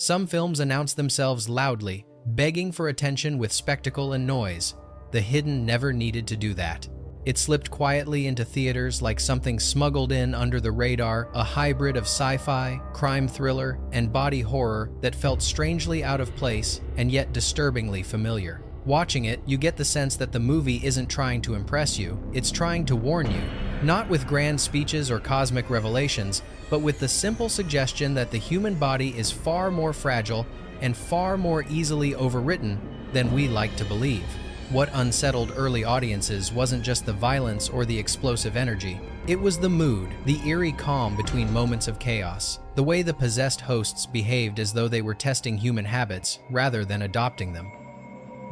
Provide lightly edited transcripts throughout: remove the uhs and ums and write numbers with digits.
Some films announce themselves loudly, begging for attention with spectacle and noise. The Hidden never needed to do that. It slipped quietly into theaters like something smuggled in under the radar, a hybrid of sci-fi, crime thriller, and body horror that felt strangely out of place and yet disturbingly familiar. Watching it, you get the sense that the movie isn't trying to impress you, it's trying to warn you. Not with grand speeches or cosmic revelations, but with the simple suggestion that the human body is far more fragile and far more easily overwritten than we like to believe. What unsettled early audiences wasn't just the violence or the explosive energy. It was the mood, the eerie calm between moments of chaos, the way the possessed hosts behaved as though they were testing human habits rather than adopting them.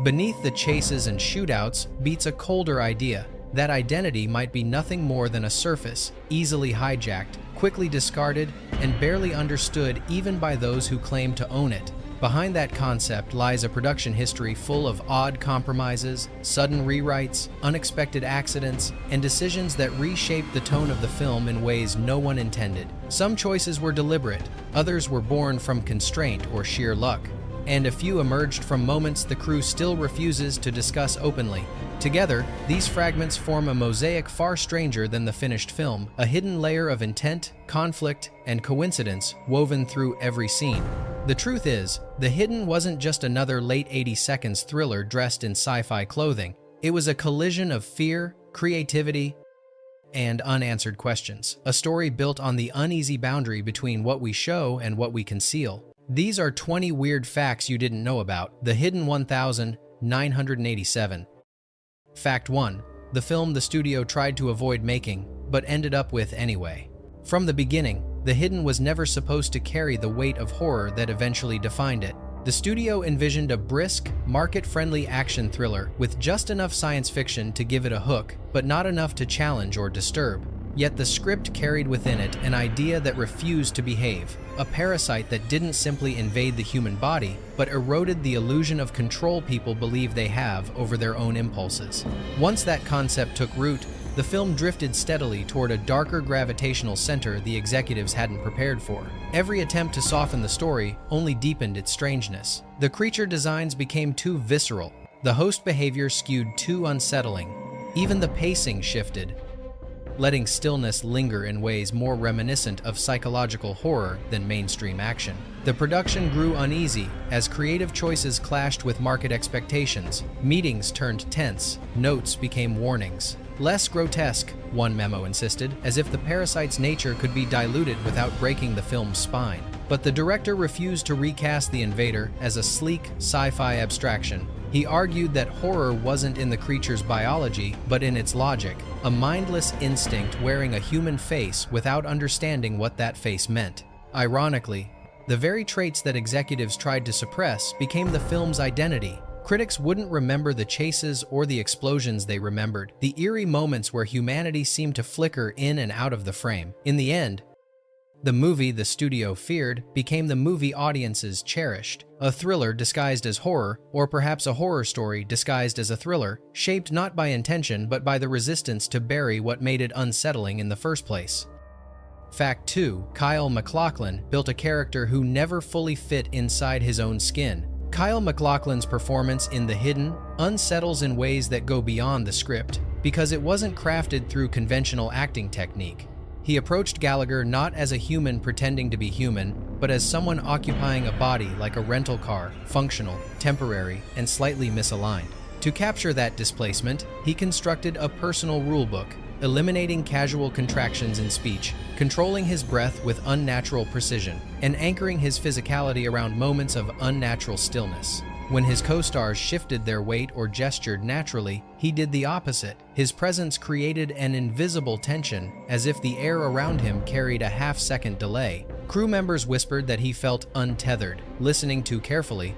Beneath the chases and shootouts beats a colder idea. That identity might be nothing more than a surface, easily hijacked, quickly discarded, and barely understood even by those who claim to own it. Behind that concept lies a production history full of odd compromises, sudden rewrites, unexpected accidents, and decisions that reshaped the tone of the film in ways no one intended. Some choices were deliberate, others were born from constraint or sheer luck, and a few emerged from moments the crew still refuses to discuss openly. Together, these fragments form a mosaic far stranger than the finished film, a hidden layer of intent, conflict, and coincidence woven through every scene. The truth is, The Hidden wasn't just another late 80 seconds thriller dressed in sci-fi clothing. It was a collision of fear, creativity, and unanswered questions. A story built on the uneasy boundary between what we show and what we conceal. These are 20 weird facts you didn't know about. The Hidden 1987. Fact 1. The film the studio tried to avoid making, but ended up with anyway. From the beginning, The Hidden was never supposed to carry the weight of horror that eventually defined it. The studio envisioned a brisk, market-friendly action thriller with just enough science fiction to give it a hook, but not enough to challenge or disturb. Yet the script carried within it an idea that refused to behave, a parasite that didn't simply invade the human body, but eroded the illusion of control people believe they have over their own impulses. Once that concept took root, the film drifted steadily toward a darker gravitational center the executives hadn't prepared for. Every attempt to soften the story only deepened its strangeness. The creature designs became too visceral. The host behavior skewed too unsettling. Even the pacing shifted, letting stillness linger in ways more reminiscent of psychological horror than mainstream action. The production grew uneasy as creative choices clashed with market expectations. Meetings turned tense, notes became warnings. Less grotesque, one memo insisted, as if the parasite's nature could be diluted without breaking the film's spine. But the director refused to recast the invader as a sleek, sci-fi abstraction. He argued that horror wasn't in the creature's biology, but in its logic, a mindless instinct wearing a human face without understanding what that face meant. Ironically, the very traits that executives tried to suppress became the film's identity. Critics wouldn't remember the chases or the explosions, they remembered the eerie moments where humanity seemed to flicker in and out of the frame. In the end, the movie the studio feared became the movie audiences cherished. A thriller disguised as horror, or perhaps a horror story disguised as a thriller, shaped not by intention but by the resistance to bury what made it unsettling in the first place. Fact 2. Kyle MacLachlan built a character who never fully fit inside his own skin. Kyle MacLachlan's performance in The Hidden unsettles in ways that go beyond the script, because it wasn't crafted through conventional acting technique. He approached Gallagher not as a human pretending to be human, but as someone occupying a body like a rental car, functional, temporary, and slightly misaligned. To capture that displacement, he constructed a personal rulebook, eliminating casual contractions in speech, controlling his breath with unnatural precision, and anchoring his physicality around moments of unnatural stillness. When his co-stars shifted their weight or gestured naturally, he did the opposite. His presence created an invisible tension, as if the air around him carried a half-second delay. Crew members whispered that he felt untethered, listening too carefully,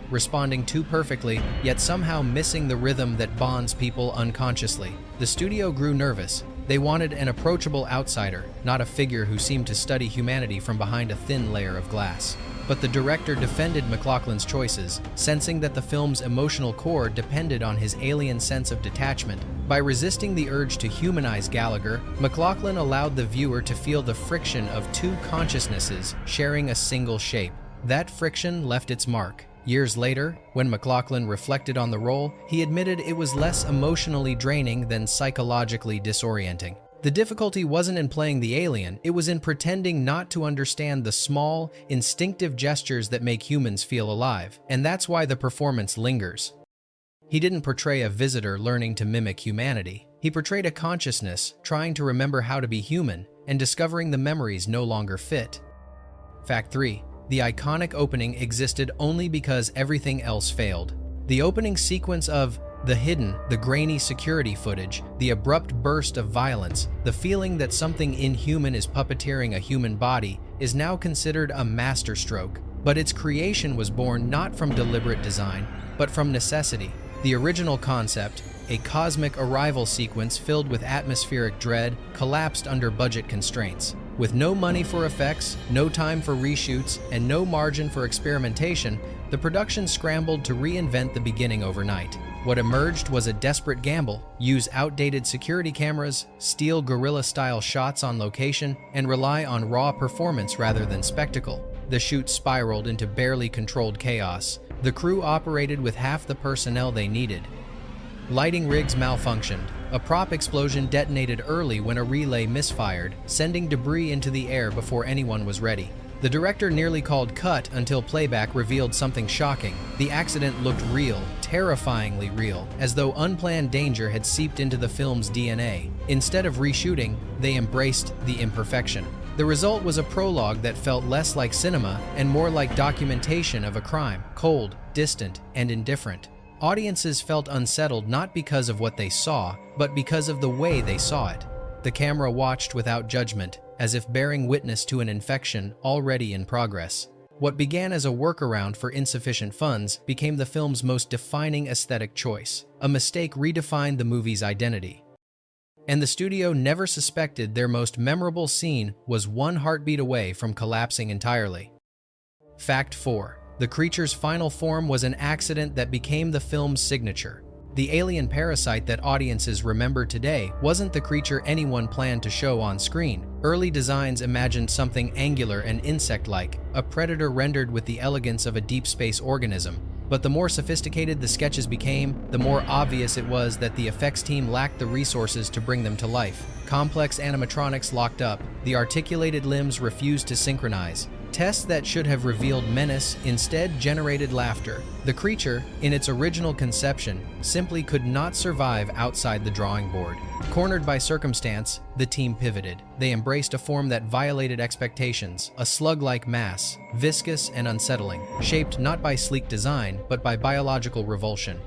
responding too perfectly, yet somehow missing the rhythm that bonds people unconsciously. The studio grew nervous. They wanted an approachable outsider, not a figure who seemed to study humanity from behind a thin layer of glass. But the director defended MacLachlan's choices, sensing that the film's emotional core depended on his alien sense of detachment. By resisting the urge to humanize Gallagher, MacLachlan allowed the viewer to feel the friction of two consciousnesses sharing a single shape. That friction left its mark. Years later, when McLachlan reflected on the role, he admitted it was less emotionally draining than psychologically disorienting. The difficulty wasn't in playing the alien, it was in pretending not to understand the small, instinctive gestures that make humans feel alive, and that's why the performance lingers. He didn't portray a visitor learning to mimic humanity. He portrayed a consciousness trying to remember how to be human and discovering the memories no longer fit. Fact 3. The iconic opening existed only because everything else failed. The opening sequence of The Hidden, the grainy security footage, the abrupt burst of violence, the feeling that something inhuman is puppeteering a human body is now considered a masterstroke, but its creation was born not from deliberate design, but from necessity. The original concept, a cosmic arrival sequence filled with atmospheric dread, collapsed under budget constraints. With no money for effects, no time for reshoots, and no margin for experimentation, the production scrambled to reinvent the beginning overnight. What emerged was a desperate gamble: use outdated security cameras, steal guerrilla-style shots on location, and rely on raw performance rather than spectacle. The shoot spiraled into barely controlled chaos. The crew operated with half the personnel they needed. Lighting rigs malfunctioned. A prop explosion detonated early when a relay misfired, sending debris into the air before anyone was ready. The director nearly called cut until playback revealed something shocking. The accident looked real, terrifyingly real, as though unplanned danger had seeped into the film's DNA. Instead of reshooting, they embraced the imperfection. The result was a prologue that felt less like cinema and more like documentation of a crime, cold, distant, and indifferent. Audiences felt unsettled not because of what they saw, but because of the way they saw it. The camera watched without judgment, as if bearing witness to an infection already in progress. What began as a workaround for insufficient funds became the film's most defining aesthetic choice. A mistake redefined the movie's identity. And the studio never suspected their most memorable scene was one heartbeat away from collapsing entirely. Fact 4. The creature's final form was an accident that became the film's signature. The alien parasite that audiences remember today wasn't the creature anyone planned to show on screen. Early designs imagined something angular and insect-like, a predator rendered with the elegance of a deep space organism. But the more sophisticated the sketches became, the more obvious it was that the effects team lacked the resources to bring them to life. Complex animatronics locked up, the articulated limbs refused to synchronize. Tests that should have revealed menace instead generated laughter. The creature, in its original conception, simply could not survive outside the drawing board. Cornered by circumstance, the team pivoted. They embraced a form that violated expectations, a slug-like mass, viscous and unsettling, shaped not by sleek design, but by biological revulsion.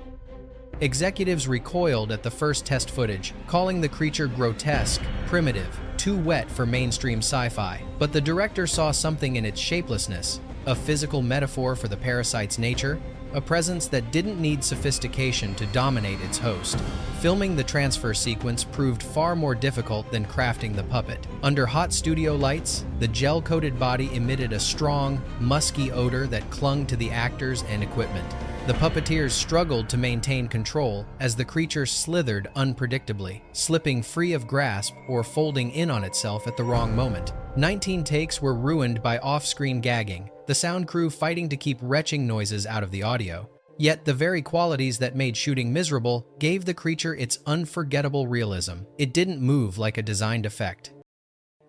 Executives recoiled at the first test footage, calling the creature grotesque, primitive, too wet for mainstream sci-fi. But the director saw something in its shapelessness, a physical metaphor for the parasite's nature, a presence that didn't need sophistication to dominate its host. Filming the transfer sequence proved far more difficult than crafting the puppet. Under hot studio lights, the gel-coated body emitted a strong, musky odor that clung to the actors and equipment. The puppeteers struggled to maintain control as the creature slithered unpredictably, slipping free of grasp or folding in on itself at the wrong moment. 19 takes were ruined by off-screen gagging, the sound crew fighting to keep retching noises out of the audio. Yet the very qualities that made shooting miserable gave the creature its unforgettable realism. It didn't move like a designed effect.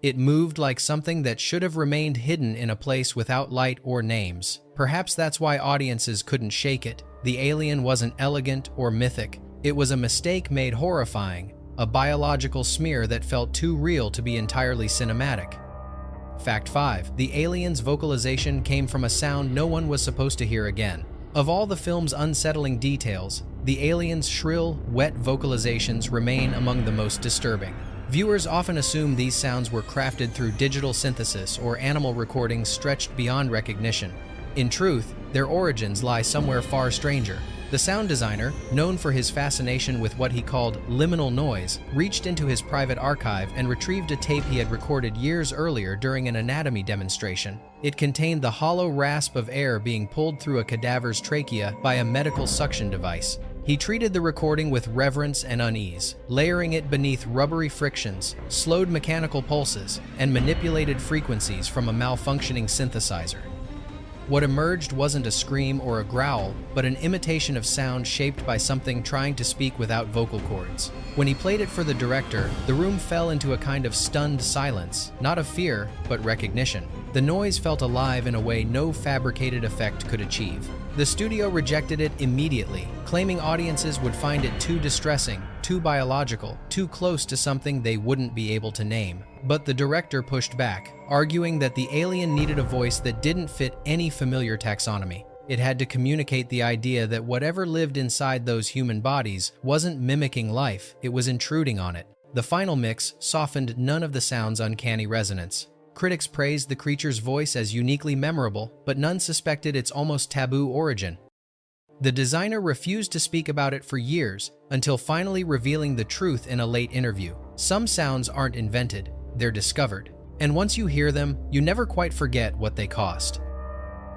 It moved like something that should have remained hidden in a place without light or names. Perhaps that's why audiences couldn't shake it. The alien wasn't elegant or mythic. It was a mistake made horrifying, a biological smear that felt too real to be entirely cinematic. Fact 5. The alien's vocalization came from a sound no one was supposed to hear again. Of all the film's unsettling details, the alien's shrill, wet vocalizations remain among the most disturbing. Viewers often assume these sounds were crafted through digital synthesis or animal recordings stretched beyond recognition. In truth, their origins lie somewhere far stranger. The sound designer, known for his fascination with what he called liminal noise, reached into his private archive and retrieved a tape he had recorded years earlier during an anatomy demonstration. It contained the hollow rasp of air being pulled through a cadaver's trachea by a medical suction device. He treated the recording with reverence and unease, layering it beneath rubbery frictions, slowed mechanical pulses, and manipulated frequencies from a malfunctioning synthesizer. What emerged wasn't a scream or a growl, but an imitation of sound shaped by something trying to speak without vocal cords. When he played it for the director, the room fell into a kind of stunned silence, not of fear, but recognition. The noise felt alive in a way no fabricated effect could achieve. The studio rejected it immediately, claiming audiences would find it too distressing, too biological, too close to something they wouldn't be able to name. But the director pushed back, arguing that the alien needed a voice that didn't fit any familiar taxonomy. It had to communicate the idea that whatever lived inside those human bodies wasn't mimicking life, it was intruding on it. The final mix softened none of the sound's uncanny resonance. Critics praised the creature's voice as uniquely memorable, but none suspected its almost taboo origin. The designer refused to speak about it for years, until finally revealing the truth in a late interview. Some sounds aren't invented, they're discovered. And once you hear them, you never quite forget what they cost.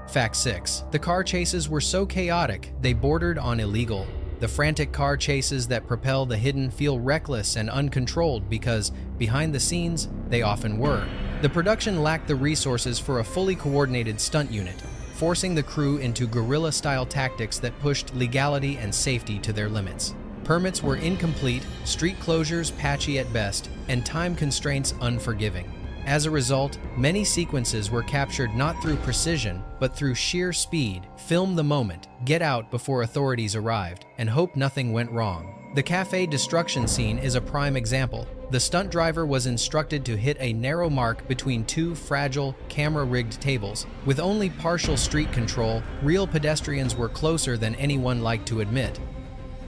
Fact 6. The car chases were so chaotic, they bordered on illegal. The frantic car chases that propel the hidden feel reckless and uncontrolled because, behind the scenes, they often were. The production lacked the resources for a fully coordinated stunt unit, forcing the crew into guerrilla-style tactics that pushed legality and safety to their limits. Permits were incomplete, street closures patchy at best, and time constraints unforgiving. As a result, many sequences were captured not through precision, but through sheer speed. Film the moment, get out before authorities arrived, and hope nothing went wrong. The cafe destruction scene is a prime example. The stunt driver was instructed to hit a narrow mark between two fragile, camera-rigged tables. With only partial street control, real pedestrians were closer than anyone liked to admit.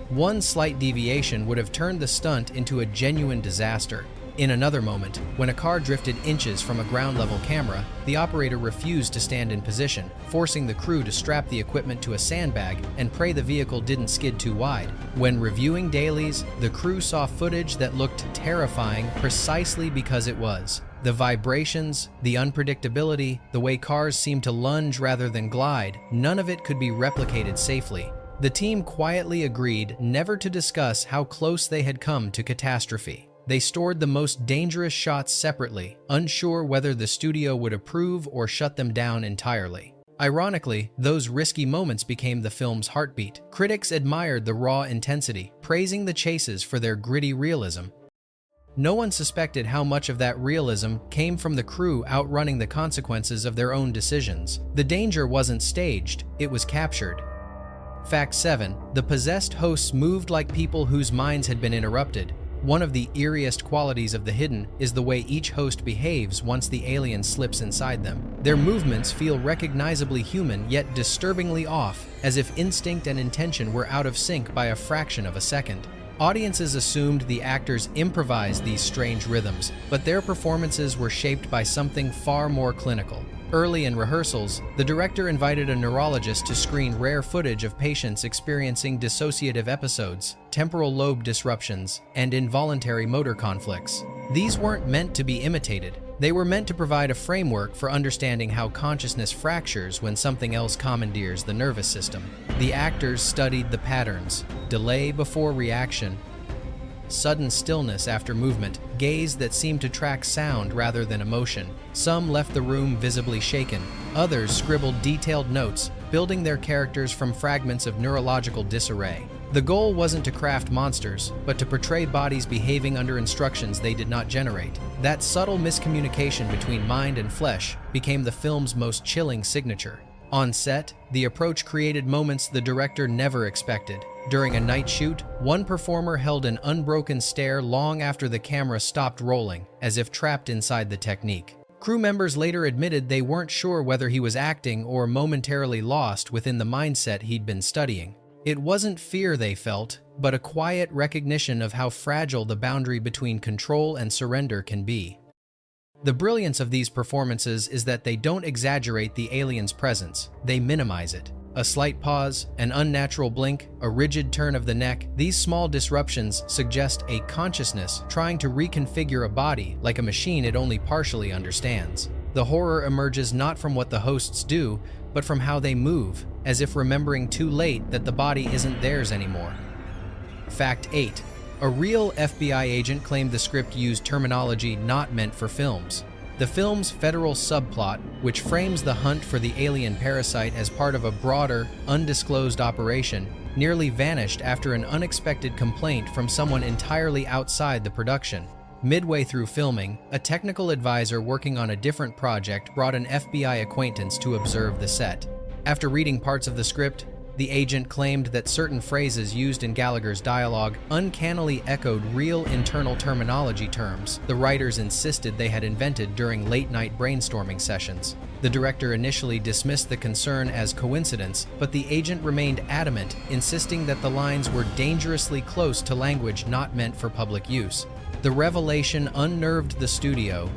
One slight deviation would have turned the stunt into a genuine disaster. In another moment, when a car drifted inches from a ground-level camera, the operator refused to stand in position, forcing the crew to strap the equipment to a sandbag and pray the vehicle didn't skid too wide. When reviewing dailies, the crew saw footage that looked terrifying precisely because it was. The vibrations, the unpredictability, the way cars seemed to lunge rather than glide, none of it could be replicated safely. The team quietly agreed never to discuss how close they had come to catastrophe. They stored the most dangerous shots separately, unsure whether the studio would approve or shut them down entirely. Ironically, those risky moments became the film's heartbeat. Critics admired the raw intensity, praising the chases for their gritty realism. No one suspected how much of that realism came from the crew outrunning the consequences of their own decisions. The danger wasn't staged, it was captured. Fact 7. The possessed hosts moved like people whose minds had been interrupted. One of the eeriest qualities of the hidden is the way each host behaves once the alien slips inside them. Their movements feel recognizably human yet disturbingly off, as if instinct and intention were out of sync by a fraction of a second. Audiences assumed the actors improvised these strange rhythms, but their performances were shaped by something far more clinical. Early in rehearsals, the director invited a neurologist to screen rare footage of patients experiencing dissociative episodes, temporal lobe disruptions, and involuntary motor conflicts. These weren't meant to be imitated. They were meant to provide a framework for understanding how consciousness fractures when something else commandeers the nervous system. The actors studied the patterns: delay before reaction, sudden stillness after movement, gaze that seemed to track sound rather than emotion. Some left the room visibly shaken. Others scribbled detailed notes, building their characters from fragments of neurological disarray. The goal wasn't to craft monsters, but to portray bodies behaving under instructions they did not generate. That subtle miscommunication between mind and flesh became the film's most chilling signature. On set, the approach created moments the director never expected. During a night shoot, one performer held an unbroken stare long after the camera stopped rolling, as if trapped inside the technique. Crew members later admitted they weren't sure whether he was acting or momentarily lost within the mindset he'd been studying. It wasn't fear they felt, but a quiet recognition of how fragile the boundary between control and surrender can be. The brilliance of these performances is that they don't exaggerate the alien's presence, they minimize it. A slight pause, an unnatural blink, a rigid turn of the neck, these small disruptions suggest a consciousness trying to reconfigure a body like a machine it only partially understands. The horror emerges not from what the hosts do, but from how they move, as if remembering too late that the body isn't theirs anymore. Fact 8. A real FBI agent claimed the script used terminology not meant for films. The film's federal subplot, which frames the hunt for the alien parasite as part of a broader, undisclosed operation, nearly vanished after an unexpected complaint from someone entirely outside the production. Midway through filming, a technical advisor working on a different project brought an FBI acquaintance to observe the set. After reading parts of the script, the agent claimed that certain phrases used in Gallagher's dialogue uncannily echoed real internal terminology terms the writers insisted they had invented during late-night brainstorming sessions. The director initially dismissed the concern as coincidence, but the agent remained adamant, insisting that the lines were dangerously close to language not meant for public use. The revelation unnerved the studio,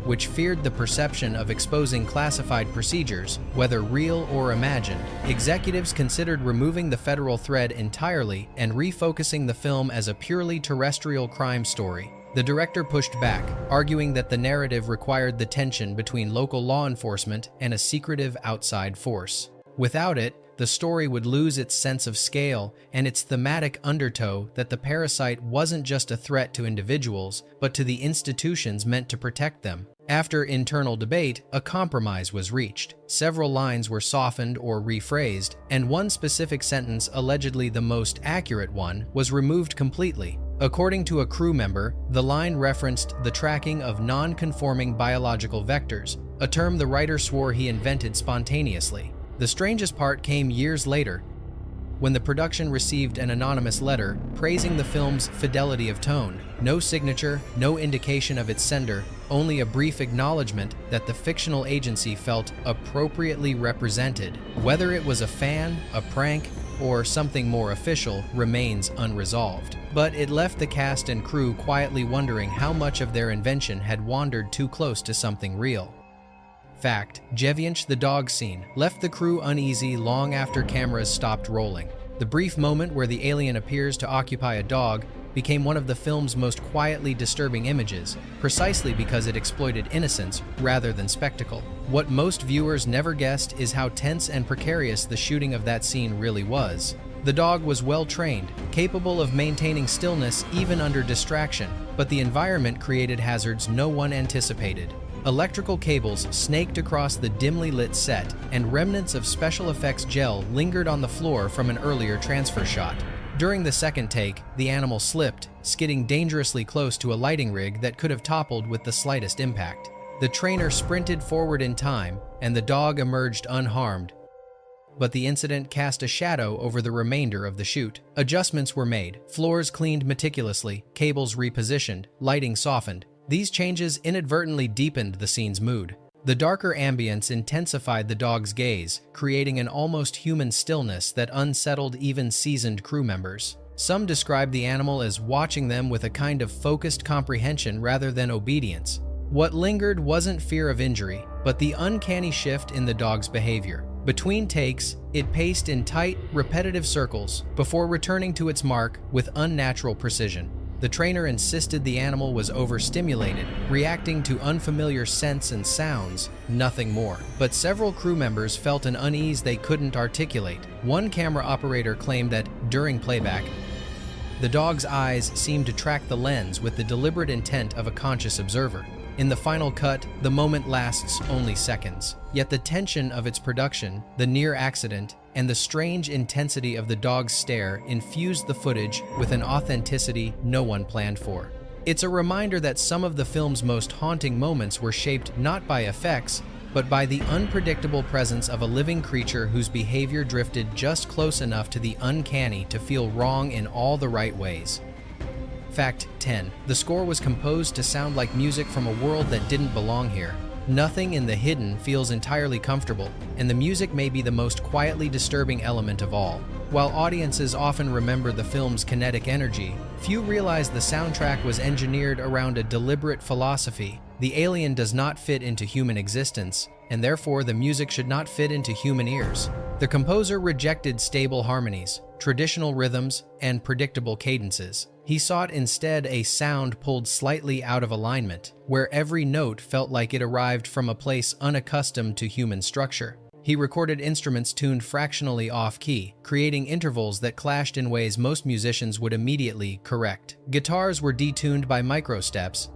which feared the perception of exposing classified procedures, whether real or imagined. Executives considered removing the federal thread entirely and refocusing the film as a purely terrestrial crime story. The director pushed back, arguing that the narrative required the tension between local law enforcement and a secretive outside force. Without it, the story would lose its sense of scale and its thematic undertow that the parasite wasn't just a threat to individuals, but to the institutions meant to protect them. After internal debate, a compromise was reached. Several lines were softened or rephrased, and one specific sentence, allegedly the most accurate one, was removed completely. According to a crew member, the line referenced the tracking of non-conforming biological vectors, a term the writer swore he invented spontaneously. The strangest part came years later, when the production received an anonymous letter praising the film's fidelity of tone. No signature, no indication of its sender, only a brief acknowledgement that the fictional agency felt appropriately represented. Whether it was a fan, a prank, or something more official remains unresolved. But it left the cast and crew quietly wondering how much of their invention had wandered too close to something real. Fact: Jevianch, the dog scene, left the crew uneasy long after cameras stopped rolling. The brief moment where the alien appears to occupy a dog became one of the film's most quietly disturbing images, precisely because it exploited innocence rather than spectacle. What most viewers never guessed is how tense and precarious the shooting of that scene really was. The dog was well trained, capable of maintaining stillness even under distraction, but the environment created hazards no one anticipated. Electrical cables snaked across the dimly lit set, and remnants of special effects gel lingered on the floor from an earlier transfer shot. During the second take, the animal slipped, skidding dangerously close to a lighting rig that could have toppled with the slightest impact. The trainer sprinted forward in time, and the dog emerged unharmed. But the incident cast a shadow over the remainder of the shoot. Adjustments were made, floors cleaned meticulously, cables repositioned, lighting softened. These changes inadvertently deepened the scene's mood. The darker ambience intensified the dog's gaze, creating an almost human stillness that unsettled even seasoned crew members. Some described the animal as watching them with a kind of focused comprehension rather than obedience. What lingered wasn't fear of injury, but the uncanny shift in the dog's behavior. Between takes, it paced in tight, repetitive circles before returning to its mark with unnatural precision. The trainer insisted the animal was overstimulated, reacting to unfamiliar scents and sounds, nothing more. But several crew members felt an unease they couldn't articulate. One camera operator claimed that, during playback, the dog's eyes seemed to track the lens with the deliberate intent of a conscious observer. In the final cut, the moment lasts only seconds. Yet the tension of its production, the near accident, and the strange intensity of the dog's stare infused the footage with an authenticity no one planned for. It's a reminder that some of the film's most haunting moments were shaped not by effects, but by the unpredictable presence of a living creature whose behavior drifted just close enough to the uncanny to feel wrong in all the right ways. Fact 10. The score was composed to sound like music from a world that didn't belong here. Nothing in the hidden feels entirely comfortable, and the music may be the most quietly disturbing element of all. While audiences often remember the film's kinetic energy, few realize the soundtrack was engineered around a deliberate philosophy. The alien does not fit into human existence, and therefore the music should not fit into human ears. The composer rejected stable harmonies, traditional rhythms, and predictable cadences. He sought instead a sound pulled slightly out of alignment, where every note felt like it arrived from a place unaccustomed to human structure. He recorded instruments tuned fractionally off-key, creating intervals that clashed in ways most musicians would immediately correct. Guitars were detuned by microsteps,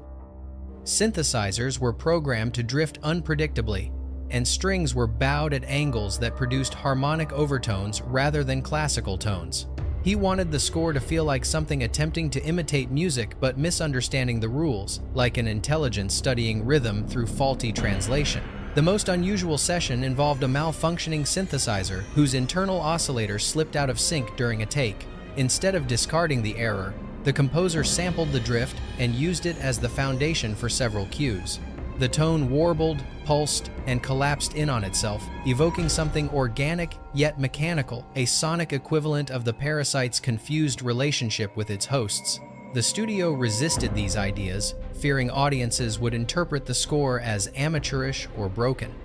Synthesizers were programmed to drift unpredictably, and strings were bowed at angles that produced harmonic overtones rather than classical tones. He wanted the score to feel like something attempting to imitate music but misunderstanding the rules, like an intelligence studying rhythm through faulty translation. The most unusual session involved a malfunctioning synthesizer whose internal oscillator slipped out of sync during a take. Instead of discarding the error, the composer sampled the drift and used it as the foundation for several cues. The tone warbled, pulsed, and collapsed in on itself, evoking something organic yet mechanical, a sonic equivalent of the parasite's confused relationship with its hosts. The studio resisted these ideas, fearing audiences would interpret the score as amateurish or broken.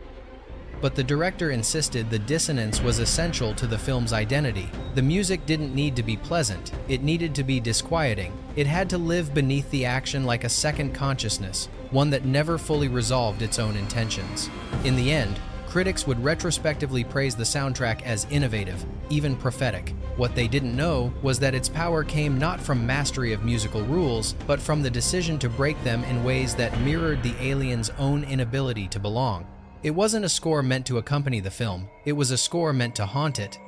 But the director insisted the dissonance was essential to the film's identity. The music didn't need to be pleasant, it needed to be disquieting. It had to live beneath the action like a second consciousness, one that never fully resolved its own intentions. In the end, critics would retrospectively praise the soundtrack as innovative, even prophetic. What they didn't know was that its power came not from mastery of musical rules, but from the decision to break them in ways that mirrored the aliens' own inability to belong. It wasn't a score meant to accompany the film, it was a score meant to haunt it.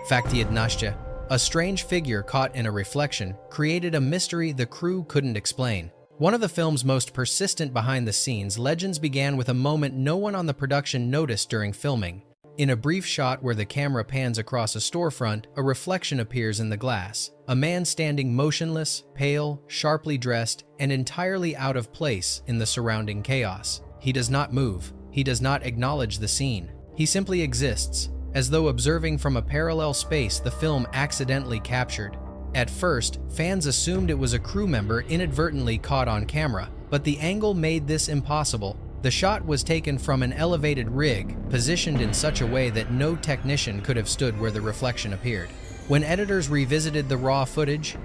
Faktiednashtya, a strange figure caught in a reflection, created a mystery the crew couldn't explain. One of the film's most persistent behind-the-scenes legends began with a moment no one on the production noticed during filming. In a brief shot where the camera pans across a storefront, a reflection appears in the glass. A man standing motionless, pale, sharply dressed, and entirely out of place in the surrounding chaos. He does not move. He does not acknowledge the scene. He simply exists, as though observing from a parallel space the film accidentally captured. At first, fans assumed it was a crew member inadvertently caught on camera, but the angle made this impossible. The shot was taken from an elevated rig, positioned in such a way that no technician could have stood where the reflection appeared. When editors revisited the raw footage,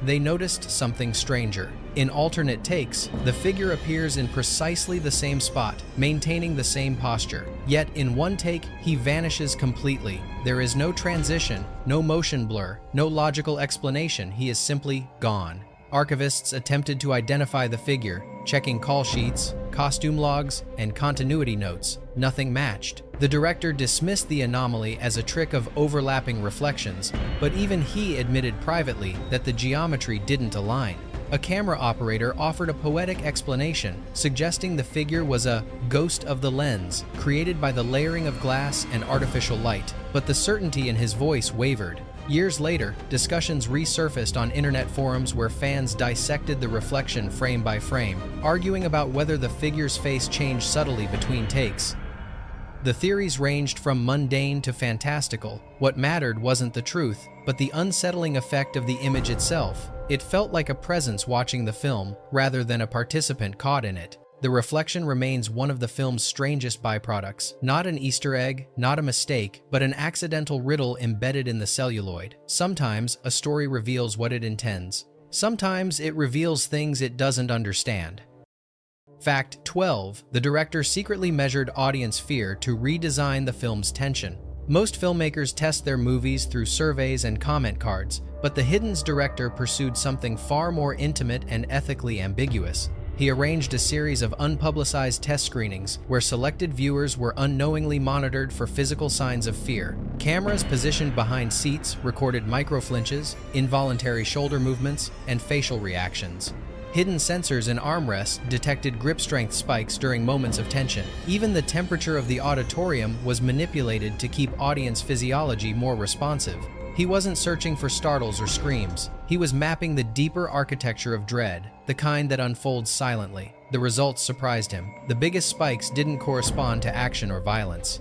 they noticed something stranger. In alternate takes, the figure appears in precisely the same spot, maintaining the same posture. Yet in one take, he vanishes completely. There is no transition, no motion blur, no logical explanation. He is simply gone. Archivists attempted to identify the figure, checking call sheets, costume logs, and continuity notes. Nothing matched. The director dismissed the anomaly as a trick of overlapping reflections, but even he admitted privately that the geometry didn't align. A camera operator offered a poetic explanation, suggesting the figure was a ghost of the lens, created by the layering of glass and artificial light, but the certainty in his voice wavered. Years later, discussions resurfaced on internet forums where fans dissected the reflection frame by frame, arguing about whether the figure's face changed subtly between takes. The theories ranged from mundane to fantastical. What mattered wasn't the truth, but the unsettling effect of the image itself. It felt like a presence watching the film, rather than a participant caught in it. The reflection remains one of the film's strangest byproducts. Not an Easter egg, not a mistake, but an accidental riddle embedded in the celluloid. Sometimes, a story reveals what it intends. Sometimes, it reveals things it doesn't understand. Fact 12. The director secretly measured audience fear to redesign the film's tension. Most filmmakers test their movies through surveys and comment cards, but The Hidden's director pursued something far more intimate and ethically ambiguous. He arranged a series of unpublicized test screenings where selected viewers were unknowingly monitored for physical signs of fear. Cameras positioned behind seats recorded microflinches, involuntary shoulder movements, and facial reactions. Hidden sensors in armrests detected grip strength spikes during moments of tension. Even the temperature of the auditorium was manipulated to keep audience physiology more responsive. He wasn't searching for startles or screams. He was mapping the deeper architecture of dread, the kind that unfolds silently. The results surprised him. The biggest spikes didn't correspond to action or violence.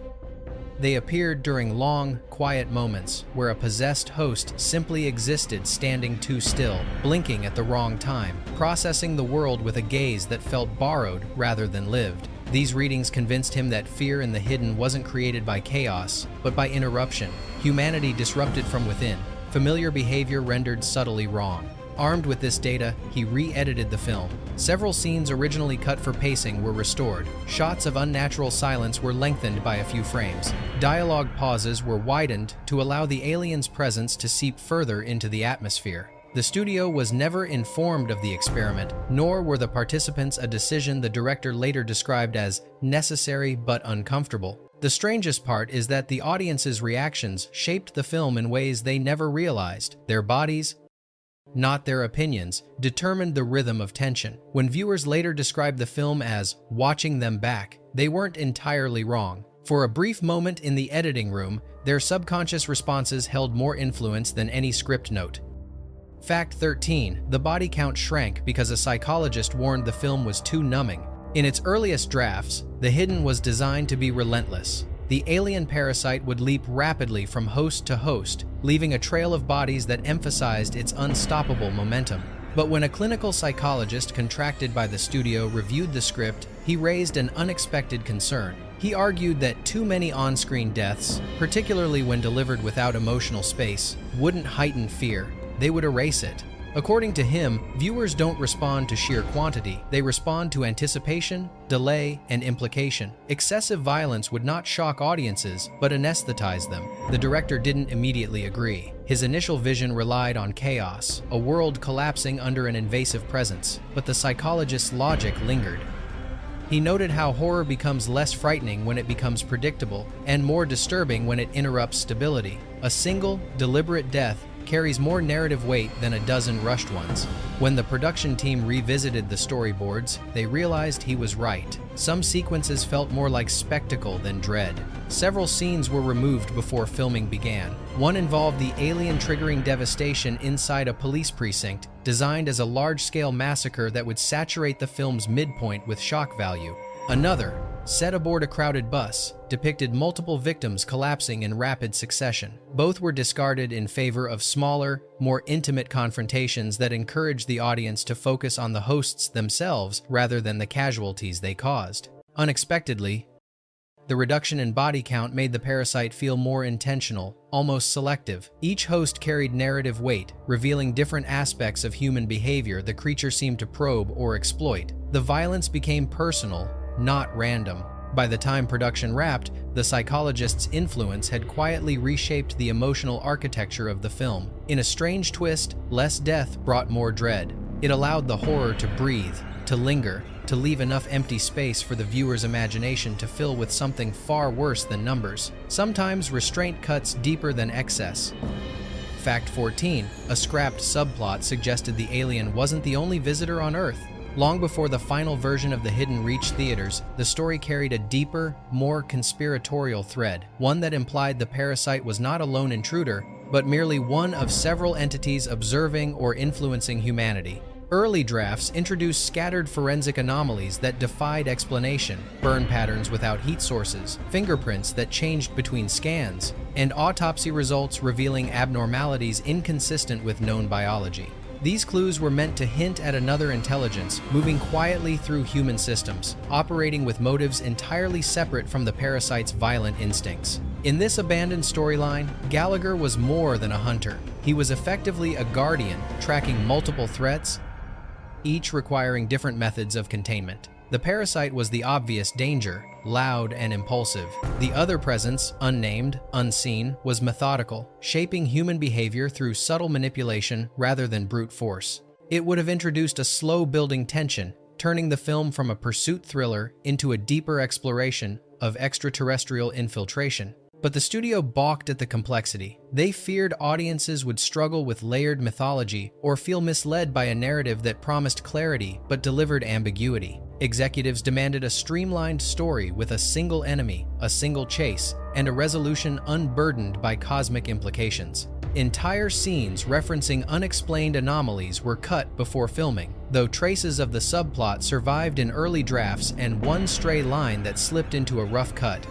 They appeared during long, quiet moments where a possessed host simply existed standing too still, blinking at the wrong time, processing the world with a gaze that felt borrowed rather than lived. These readings convinced him that fear in The Hidden wasn't created by chaos, but by interruption. Humanity disrupted from within, familiar behavior rendered subtly wrong. Armed with this data, he re-edited the film. Several scenes originally cut for pacing were restored. Shots of unnatural silence were lengthened by a few frames. Dialogue pauses were widened to allow the alien's presence to seep further into the atmosphere. The studio was never informed of the experiment, nor were the participants, a decision the director later described as necessary but uncomfortable. The strangest part is that the audience's reactions shaped the film in ways they never realized. Their bodies, not their opinions, determined the rhythm of tension. When viewers later described the film as watching them back, they weren't entirely wrong. For a brief moment in the editing room, their subconscious responses held more influence than any script note. Fact 13. The body count shrank because a psychologist warned the film was too numbing. In its earliest drafts, The Hidden was designed to be relentless. The alien parasite would leap rapidly from host to host, leaving a trail of bodies that emphasized its unstoppable momentum. But when a clinical psychologist contracted by the studio reviewed the script, he raised an unexpected concern. He argued that too many on-screen deaths, particularly when delivered without emotional space, wouldn't heighten fear. They would erase it. According to him, viewers don't respond to sheer quantity. They respond to anticipation, delay, and implication. Excessive violence would not shock audiences, but anesthetize them. The director didn't immediately agree. His initial vision relied on chaos, a world collapsing under an invasive presence, but the psychologist's logic lingered. He noted how horror becomes less frightening when it becomes predictable, and more disturbing when it interrupts stability. A single, deliberate death carries more narrative weight than a dozen rushed ones. When the production team revisited the storyboards, they realized he was right. Some sequences felt more like spectacle than dread. Several scenes were removed before filming began. One involved the alien triggering devastation inside a police precinct, designed as a large-scale massacre that would saturate the film's midpoint with shock value. Another, set aboard a crowded bus, depicted multiple victims collapsing in rapid succession. Both were discarded in favor of smaller, more intimate confrontations that encouraged the audience to focus on the hosts themselves rather than the casualties they caused. Unexpectedly, the reduction in body count made the parasite feel more intentional, almost selective. Each host carried narrative weight, revealing different aspects of human behavior the creature seemed to probe or exploit. The violence became personal, not random. By the time production wrapped, the psychologist's influence had quietly reshaped the emotional architecture of the film. In a strange twist, less death brought more dread. It allowed the horror to breathe, to linger, to leave enough empty space for the viewer's imagination to fill with something far worse than numbers. Sometimes restraint cuts deeper than excess. Fact 14. A scrapped subplot suggested the alien wasn't the only visitor on Earth. Long before the final version of The Hidden reached theaters, the story carried a deeper, more conspiratorial thread, one that implied the parasite was not a lone intruder, but merely one of several entities observing or influencing humanity. Early drafts introduced scattered forensic anomalies that defied explanation, burn patterns without heat sources, fingerprints that changed between scans, and autopsy results revealing abnormalities inconsistent with known biology. These clues were meant to hint at another intelligence, moving quietly through human systems, operating with motives entirely separate from the parasite's violent instincts. In this abandoned storyline, Gallagher was more than a hunter. He was effectively a guardian, tracking multiple threats, each requiring different methods of containment. The parasite was the obvious danger, loud and impulsive. The other presence, unnamed, unseen, was methodical, shaping human behavior through subtle manipulation rather than brute force. It would have introduced a slow-building tension, turning the film from a pursuit thriller into a deeper exploration of extraterrestrial infiltration. But the studio balked at the complexity. They feared audiences would struggle with layered mythology or feel misled by a narrative that promised clarity but delivered ambiguity. Executives demanded a streamlined story with a single enemy, a single chase, and a resolution unburdened by cosmic implications. Entire scenes referencing unexplained anomalies were cut before filming, though traces of the subplot survived in early drafts and one stray line that slipped into a rough cut.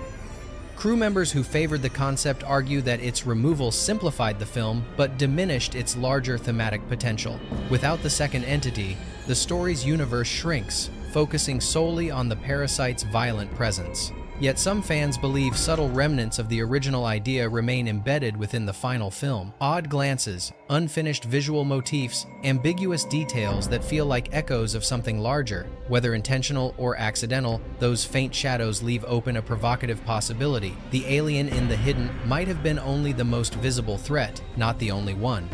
Crew members who favored the concept argue that its removal simplified the film but diminished its larger thematic potential. Without the second entity, the story's universe shrinks, focusing solely on the parasite's violent presence. Yet some fans believe subtle remnants of the original idea remain embedded within the final film. Odd glances, unfinished visual motifs, ambiguous details that feel like echoes of something larger. Whether intentional or accidental, those faint shadows leave open a provocative possibility. The alien in The Hidden might have been only the most visible threat, not the only one.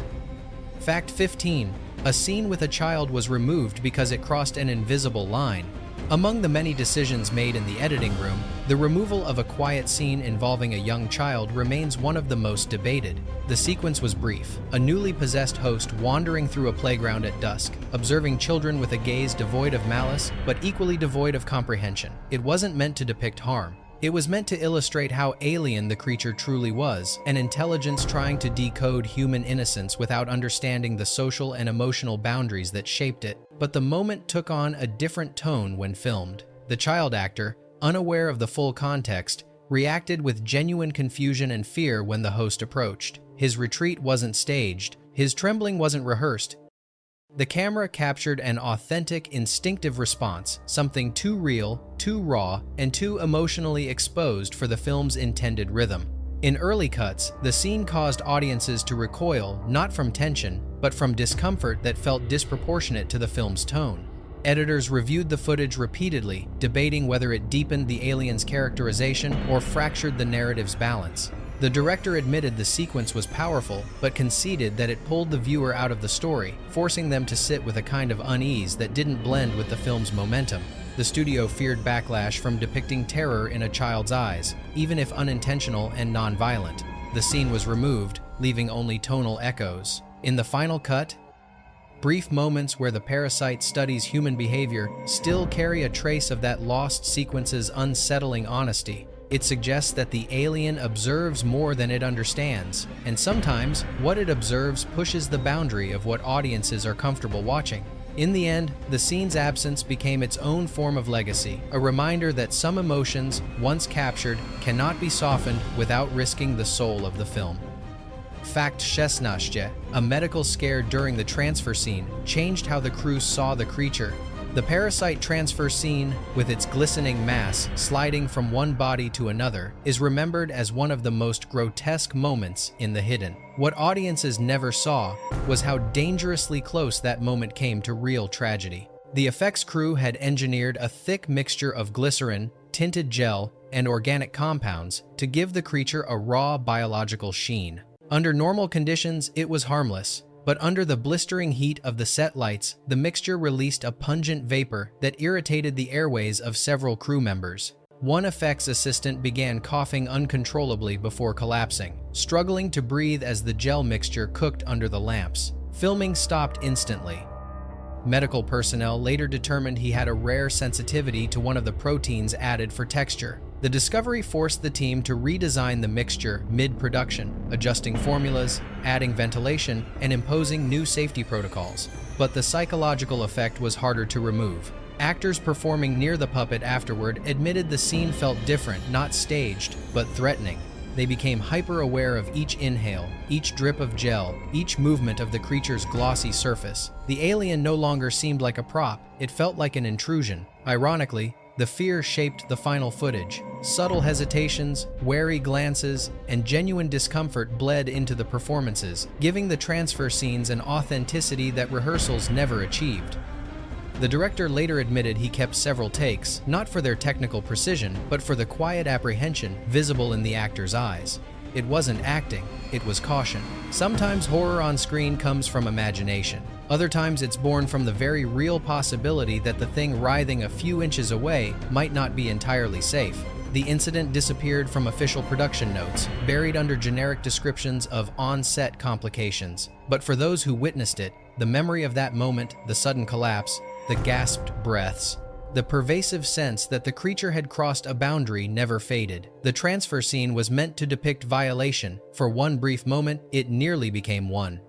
Fact 15. A scene with a child was removed because it crossed an invisible line. Among the many decisions made in the editing room, the removal of a quiet scene involving a young child remains one of the most debated. The sequence was brief: a newly possessed host wandering through a playground at dusk, observing children with a gaze devoid of malice, but equally devoid of comprehension. It wasn't meant to depict harm. It was meant to illustrate how alien the creature truly was, an intelligence trying to decode human innocence without understanding the social and emotional boundaries that shaped it. But the moment took on a different tone when filmed. The child actor, unaware of the full context, reacted with genuine confusion and fear when the host approached. His retreat wasn't staged. His trembling wasn't rehearsed. The camera captured an authentic, instinctive response, something too real, too raw, and too emotionally exposed for the film's intended rhythm. In early cuts, the scene caused audiences to recoil not from tension, but from discomfort that felt disproportionate to the film's tone. Editors reviewed the footage repeatedly, debating whether it deepened the alien's characterization or fractured the narrative's balance. The director admitted the sequence was powerful, but conceded that it pulled the viewer out of the story, forcing them to sit with a kind of unease that didn't blend with the film's momentum. The studio feared backlash from depicting terror in a child's eyes, even if unintentional and non-violent. The scene was removed, leaving only tonal echoes. In the final cut, brief moments where the parasite studies human behavior still carry a trace of that lost sequence's unsettling honesty. It suggests that the alien observes more than it understands, and sometimes what it observes pushes the boundary of what audiences are comfortable watching. In the end, the scene's absence became its own form of legacy, a reminder that some emotions, once captured, cannot be softened without risking the soul of the film. Fact 16. A medical scare during the transfer scene changed how the crew saw the creature. The parasite transfer scene, with its glistening mass sliding from one body to another, is remembered as one of the most grotesque moments in The Hidden. What audiences never saw was how dangerously close that moment came to real tragedy. The effects crew had engineered a thick mixture of glycerin, tinted gel, and organic compounds to give the creature a raw biological sheen. Under normal conditions, it was harmless. But under the blistering heat of the set lights, the mixture released a pungent vapor that irritated the airways of several crew members. One effects assistant began coughing uncontrollably before collapsing, struggling to breathe as the gel mixture cooked under the lamps. Filming stopped instantly. Medical personnel later determined he had a rare sensitivity to one of the proteins added for texture. The discovery forced the team to redesign the mixture mid-production, adjusting formulas, adding ventilation, and imposing new safety protocols. But the psychological effect was harder to remove. Actors performing near the puppet afterward admitted the scene felt different, not staged, but threatening. They became hyper-aware of each inhale, each drip of gel, each movement of the creature's glossy surface. The alien no longer seemed like a prop, it felt like an intrusion. Ironically, the fear shaped the final footage. Subtle hesitations, wary glances, and genuine discomfort bled into the performances, giving the transfer scenes an authenticity that rehearsals never achieved. The director later admitted he kept several takes, not for their technical precision, but for the quiet apprehension visible in the actor's eyes. It wasn't acting, it was caution. Sometimes horror on screen comes from imagination. Other times it's born from the very real possibility that the thing writhing a few inches away might not be entirely safe. The incident disappeared from official production notes, buried under generic descriptions of on-set complications. But for those who witnessed it, the memory of that moment, the sudden collapse, the gasped breaths, the pervasive sense that the creature had crossed a boundary never faded. The transfer scene was meant to depict violation. For one brief moment, it nearly became one.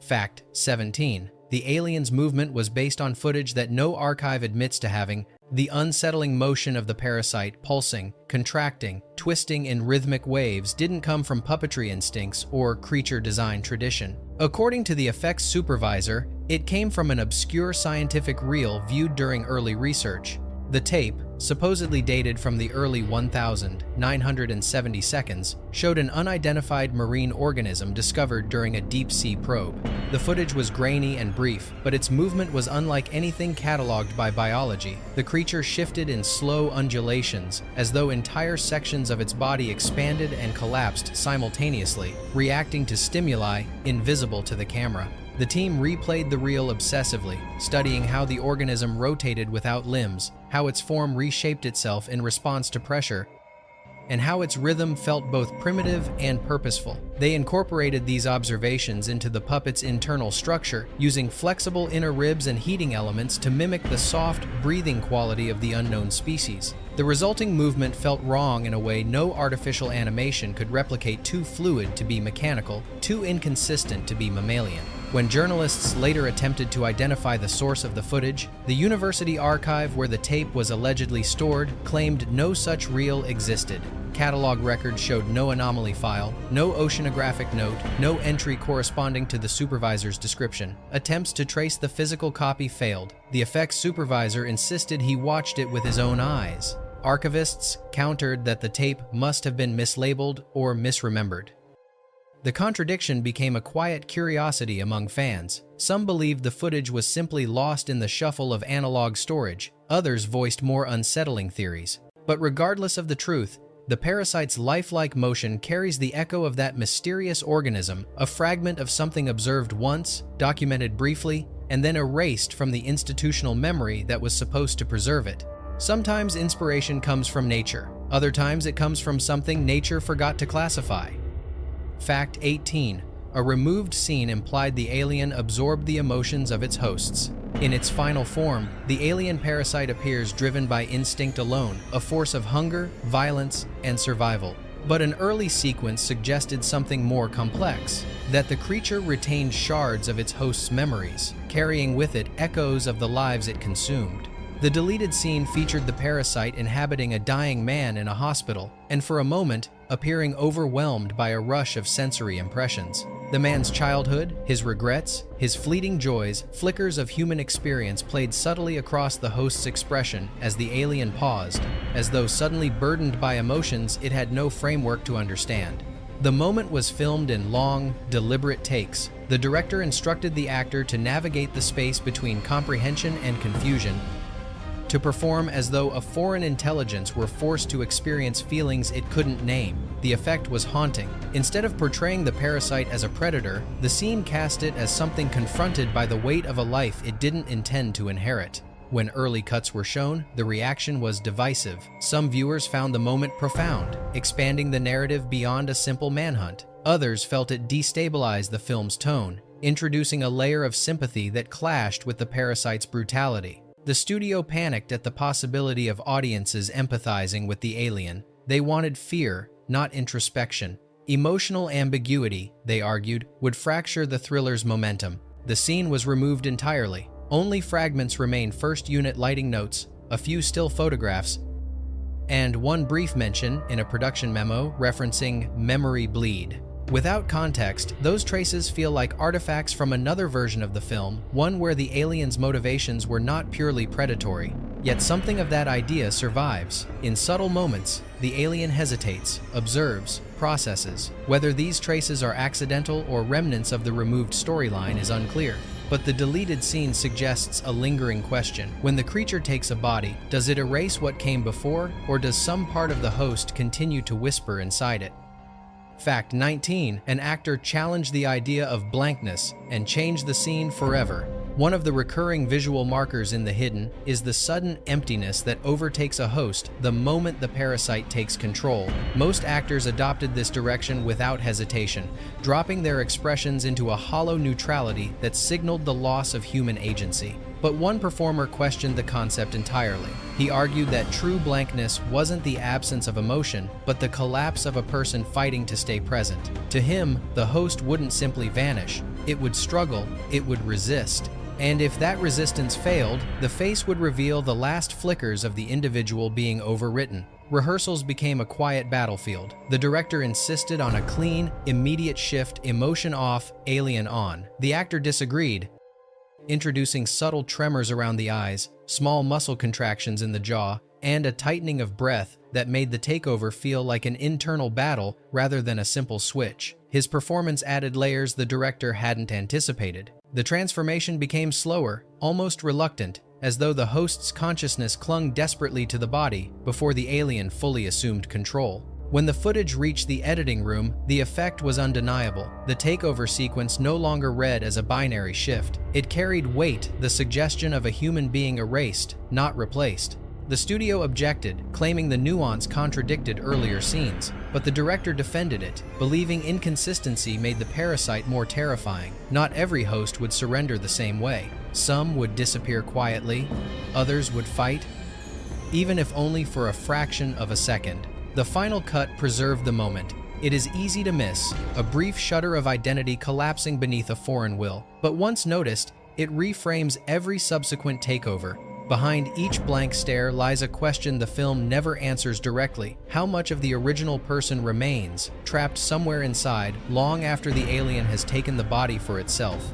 Fact 17. The alien's movement was based on footage that no archive admits to having. The unsettling motion of the parasite, pulsing, contracting, twisting in rhythmic waves, didn't come from puppetry instincts or creature design tradition. According to the effects supervisor, it came from an obscure scientific reel viewed during early research. The tape, supposedly dated from the early 1970 seconds, showed an unidentified marine organism discovered during a deep-sea probe. The footage was grainy and brief, but its movement was unlike anything cataloged by biology. The creature shifted in slow undulations, as though entire sections of its body expanded and collapsed simultaneously, reacting to stimuli invisible to the camera. The team replayed the reel obsessively, studying how the organism rotated without limbs, how its form reshaped itself in response to pressure, and how its rhythm felt both primitive and purposeful. They incorporated these observations into the puppet's internal structure, using flexible inner ribs and heating elements to mimic the soft, breathing quality of the unknown species. The resulting movement felt wrong in a way no artificial animation could replicate, too fluid to be mechanical, too inconsistent to be mammalian. When journalists later attempted to identify the source of the footage, the university archive where the tape was allegedly stored claimed no such reel existed. Catalog records showed no anomaly file, no oceanographic note, no entry corresponding to the supervisor's description. Attempts to trace the physical copy failed. The effects supervisor insisted he watched it with his own eyes. Archivists countered that the tape must have been mislabeled or misremembered. The contradiction became a quiet curiosity among fans. Some believed the footage was simply lost in the shuffle of analog storage. Others voiced more unsettling theories. But regardless of the truth, the parasite's lifelike motion carries the echo of that mysterious organism, a fragment of something observed once, documented briefly, and then erased from the institutional memory that was supposed to preserve it. Sometimes inspiration comes from nature. Other times it comes from something nature forgot to classify. Fact 18. A removed scene implied the alien absorbed the emotions of its hosts. In its final form, the alien parasite appears driven by instinct alone, a force of hunger, violence, and survival. But an early sequence suggested something more complex, that the creature retained shards of its host's memories, carrying with it echoes of the lives it consumed. The deleted scene featured the parasite inhabiting a dying man in a hospital, and for a moment, appearing overwhelmed by a rush of sensory impressions. The man's childhood, his regrets, his fleeting joys, flickers of human experience played subtly across the host's expression as the alien paused, as though suddenly burdened by emotions it had no framework to understand. The moment was filmed in long, deliberate takes. The director instructed the actor to navigate the space between comprehension and confusion, to perform as though a foreign intelligence were forced to experience feelings it couldn't name. The effect was haunting. Instead of portraying the parasite as a predator, the scene cast it as something confronted by the weight of a life it didn't intend to inherit. When early cuts were shown, the reaction was divisive. Some viewers found the moment profound, expanding the narrative beyond a simple manhunt. Others felt it destabilized the film's tone, introducing a layer of sympathy that clashed with the parasite's brutality. The studio panicked at the possibility of audiences empathizing with the alien. They wanted fear, not introspection. Emotional ambiguity, they argued, would fracture the thriller's momentum. The scene was removed entirely. Only fragments remain: first unit lighting notes, a few still photographs, and one brief mention in a production memo referencing memory bleed. Without context, those traces feel like artifacts from another version of the film, one where the alien's motivations were not purely predatory. Yet something of that idea survives. In subtle moments, the alien hesitates, observes, processes. Whether these traces are accidental or remnants of the removed storyline is unclear. But the deleted scene suggests a lingering question. When the creature takes a body, does it erase what came before, or does some part of the host continue to whisper inside it? Fact 19. An actor challenged the idea of blankness and changed the scene forever. One of the recurring visual markers in The Hidden is the sudden emptiness that overtakes a host the moment the parasite takes control. Most actors adopted this direction without hesitation, dropping their expressions into a hollow neutrality that signaled the loss of human agency. But one performer questioned the concept entirely. He argued that true blankness wasn't the absence of emotion, but the collapse of a person fighting to stay present. To him, the host wouldn't simply vanish. It would struggle, it would resist. And if that resistance failed, the face would reveal the last flickers of the individual being overwritten. Rehearsals became a quiet battlefield. The director insisted on a clean, immediate shift, emotion off, alien on. The actor disagreed, introducing subtle tremors around the eyes, small muscle contractions in the jaw, and a tightening of breath that made the takeover feel like an internal battle rather than a simple switch. His performance added layers the director hadn't anticipated. The transformation became slower, almost reluctant, as though the host's consciousness clung desperately to the body before the alien fully assumed control. When the footage reached the editing room, the effect was undeniable. The takeover sequence no longer read as a binary shift. It carried weight, the suggestion of a human being erased, not replaced. The studio objected, claiming the nuance contradicted earlier scenes, but the director defended it, believing inconsistency made the parasite more terrifying. Not every host would surrender the same way. Some would disappear quietly, others would fight, even if only for a fraction of a second. The final cut preserved the moment. It is easy to miss, a brief shudder of identity collapsing beneath a foreign will. But once noticed, it reframes every subsequent takeover. Behind each blank stare lies a question the film never answers directly. How much of the original person remains, trapped somewhere inside, long after the alien has taken the body for itself?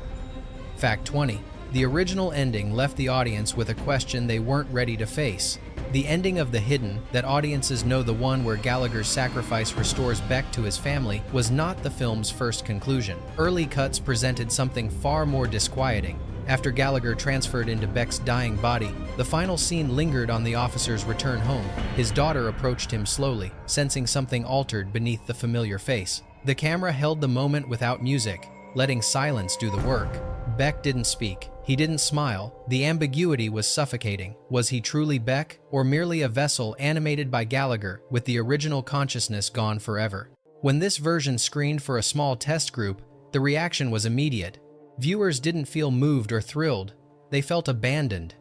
Fact 20. The original ending left the audience with a question they weren't ready to face. The ending of The Hidden, that audiences know the one where Gallagher's sacrifice restores Beck to his family, was not the film's first conclusion. Early cuts presented something far more disquieting. After Gallagher transferred into Beck's dying body, the final scene lingered on the officer's return home. His daughter approached him slowly, sensing something altered beneath the familiar face. The camera held the moment without music, letting silence do the work. Beck didn't speak. He didn't smile. The ambiguity was suffocating. Was he truly Beck, or merely a vessel animated by Gallagher, with the original consciousness gone forever? When this version screened for a small test group, the reaction was immediate. Viewers didn't feel moved or thrilled. They felt abandoned.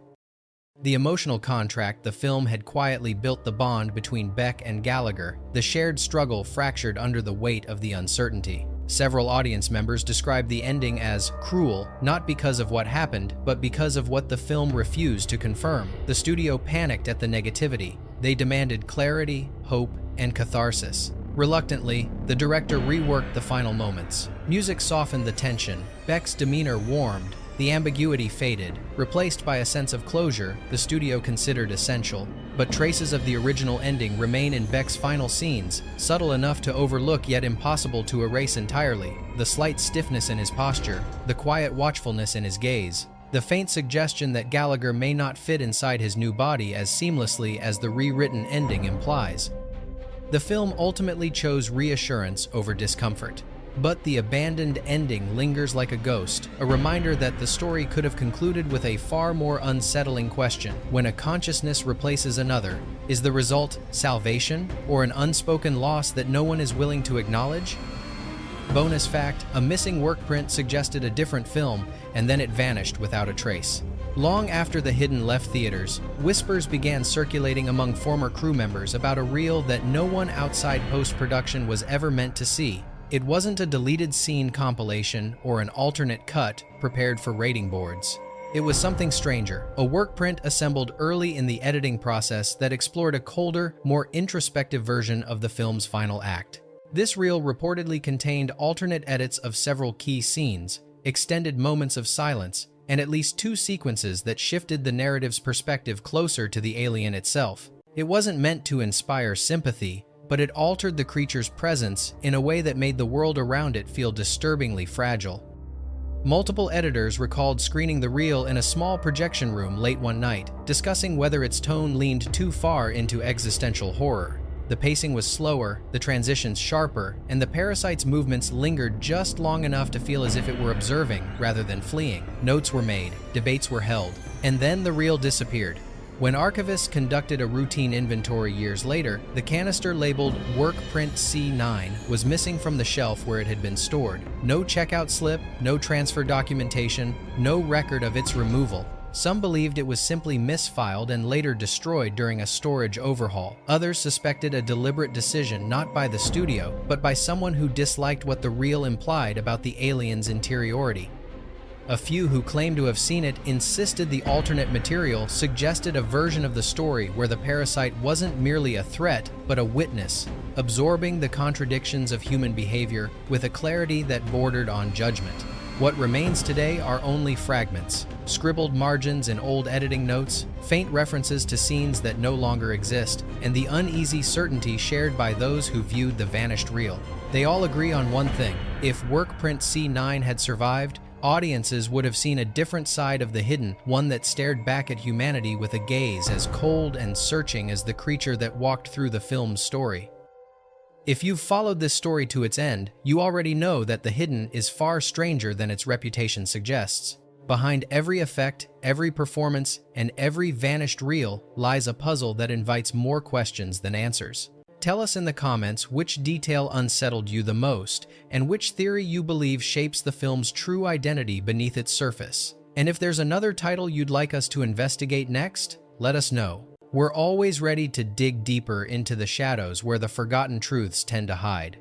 The emotional contract the film had quietly built the bond between Beck and Gallagher. The shared struggle fractured under the weight of the uncertainty. Several audience members described the ending as cruel, not because of what happened, but because of what the film refused to confirm. The studio panicked at the negativity. They demanded clarity, hope, and catharsis. Reluctantly, the director reworked the final moments. Music softened the tension. Beck's demeanor warmed. The ambiguity faded. Replaced by a sense of closure the studio considered essential. But traces of the original ending remain in Beck's final scenes, subtle enough to overlook yet impossible to erase entirely. The slight stiffness in his posture, the quiet watchfulness in his gaze, the faint suggestion that Gallagher may not fit inside his new body as seamlessly as the rewritten ending implies. The film ultimately chose reassurance over discomfort. But the abandoned ending lingers like a ghost, a reminder that the story could have concluded with a far more unsettling question. When a consciousness replaces another, is the result salvation, or an unspoken loss that no one is willing to acknowledge? Bonus fact, a missing workprint suggested a different film, and then it vanished without a trace. Long after The Hidden left theaters, whispers began circulating among former crew members about a reel that no one outside post-production was ever meant to see. It wasn't a deleted scene compilation or an alternate cut prepared for rating boards. It was something stranger, a workprint assembled early in the editing process that explored a colder, more introspective version of the film's final act. This reel reportedly contained alternate edits of several key scenes, extended moments of silence, and at least 2 sequences that shifted the narrative's perspective closer to the alien itself. It wasn't meant to inspire sympathy, but it altered the creature's presence in a way that made the world around it feel disturbingly fragile. Multiple editors recalled screening the reel in a small projection room late one night, discussing whether its tone leaned too far into existential horror. The pacing was slower, the transitions sharper, and the parasite's movements lingered just long enough to feel as if it were observing rather than fleeing. Notes were made, debates were held, and then the reel disappeared. When archivists conducted a routine inventory years later, the canister labeled Workprint C9 was missing from the shelf where it had been stored. No checkout slip, no transfer documentation, no record of its removal. Some believed it was simply misfiled and later destroyed during a storage overhaul. Others suspected a deliberate decision not by the studio, but by someone who disliked what the reel implied about the alien's interiority. A few who claimed to have seen it insisted the alternate material suggested a version of the story where the parasite wasn't merely a threat, but a witness, absorbing the contradictions of human behavior with a clarity that bordered on judgment. What remains today are only fragments, scribbled margins in old editing notes, faint references to scenes that no longer exist, and the uneasy certainty shared by those who viewed the vanished reel. They all agree on one thing: if Workprint C9 had survived, audiences would have seen a different side of The Hidden, one that stared back at humanity with a gaze as cold and searching as the creature that walked through the film's story. If you've followed this story to its end, you already know that The Hidden is far stranger than its reputation suggests. Behind every effect, every performance, and every vanished reel lies a puzzle that invites more questions than answers. Tell us in the comments which detail unsettled you the most, and which theory you believe shapes the film's true identity beneath its surface. And if there's another title you'd like us to investigate next, let us know. We're always ready to dig deeper into the shadows where the forgotten truths tend to hide.